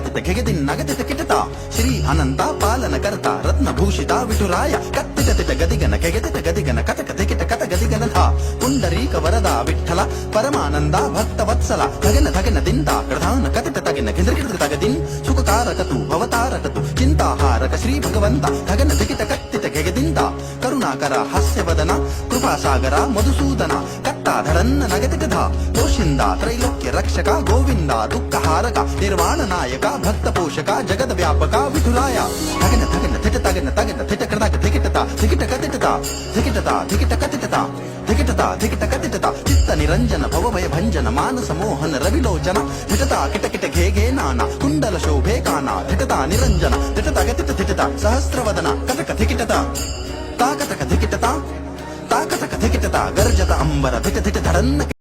ನಗತಿತ ಘೆಗೆದಿನ್ ನಗತಿತ ಕಿಟತ ಶ್ರೀ ಅನಂತ ಪಾಲನ ಕರ್ತ ರತ್ನಭೂಷಿತ ವಿಠುರಾಯ ಕತ್ತಿಟ ತಿಟ ಗದಿಗನ ಘೆಗೆತಿಟ ಗದಿಗನ ಕಟಕ ತಿಕಿಟ ಕಟ ಗದಿಗನ ಧ ಪುಂಡರೀಕ ವರದ ವಿಠಲ ಪರಮಾನಂದ ಭಕ್ತ ವತ್ಸಲ ಧಗನ ಧಗನ ದಿಂದ ಪ್ರಧಾನ ಕತಿಟ ತಗಿನ ಗಿಂದ್ರಗಿಡ ತಗದಿನ್ ಸುಖಕಾರಕತು ಭವತಾರಕತು ಚಿಂತಾಹಾರಕ ಶ್ರೀ ಭಗವಂತ ಧಗನ ಧಿಕಿಟ ಕತ್ತಿಟ ಘೆಗೆದಿಂದ ಕರುಣಾಕರ ಹಾಸ್ಯವದನ ಕೃಪಾಸಾಗರ ಮಧುಸೂದನ ಕಟ್ಟಾಧರನ್ನ ನಗತಿಟಧ ದೋಷಿಂದ ತ್ರೈಲೋಕ್ಯ ರಕ್ಷಕ ಗೋವಿಂದ ದುಃಖಹಾರಕ ನಿರ್ವಾಣ ನಾಯಕ ಭಕ್ತ ಪೋಷಕ ಜಗದ ವ್ಯಾಪಕ ವಿಠುರಾಯ ಧಗನ ಧಗನ ಧಿಟ ತಗನ ತಗನ ಧಿಟ ಕೃತಕ ಧಿಕಿಟತ ಧಿಕಿಟ ಕತಿಟತ ಧಿಕಿಟತ ಧಿಕಿಟ ಕತಿಟತ ಧಿಕಿಟತ ಧಿಕಿಟ ಕತಿಟತ ಚಿತ್ತ ನಿರಂಜನ ಭವಭಯ ಭಂಜನ ಮಾನಸ ಮೋಹನ ರವಿಲೋಚನ ಧಿಟತ ಕಿಟಕಿಟ ಘೇಘೇ ನಾನ ಕುಂಡಲ ಶೋಭೆ ಕಾನ ಧಿಟತ ನಿರಂಜನ ಧಿಟತ ಗತಿಟ ಧಿಟತ ಸಹಸ್ರವದನ ಕಟಕ ಧಿಕಿಟತ ತಾಕತಕ ಧಿಕಿಟತ ತಾಕತಕ ಧಿಕಿಟತ ಗರ್ಜತ ಅಂಬರ ಧಿಟ ಧಿಟ ಧಡನ್ನ